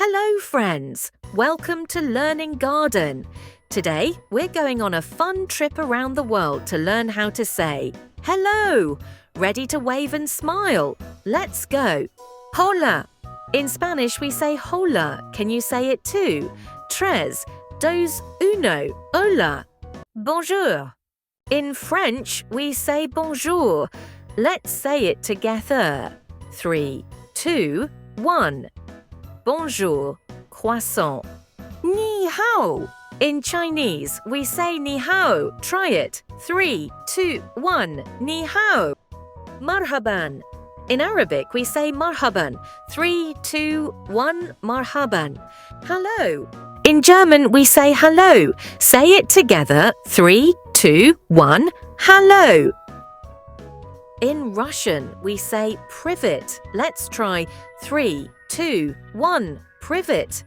Hello, friends! Welcome to Learning Garden. Today, we're going on a fun trip around the world to learn how to say hello. Ready to wave and smile? Let's go. Hola. In Spanish, we say hola. Can you say it too? Tres, dos, uno, hola. Bonjour. In French, we say bonjour. Let's say it together. 3, 2, 1. Bonjour, croissant. Ni hao. In Chinese, we say ni hao. Try it. 3, 2, 1. Ni hao. Marhaban. In Arabic, we say marhaban. 3, 2, 1. Marhaban. Hello. In German, we say hello. Say it together. 3, 2, 1. Hello. In Russian, we say privet. Let's try 3, 2, 1. Privet.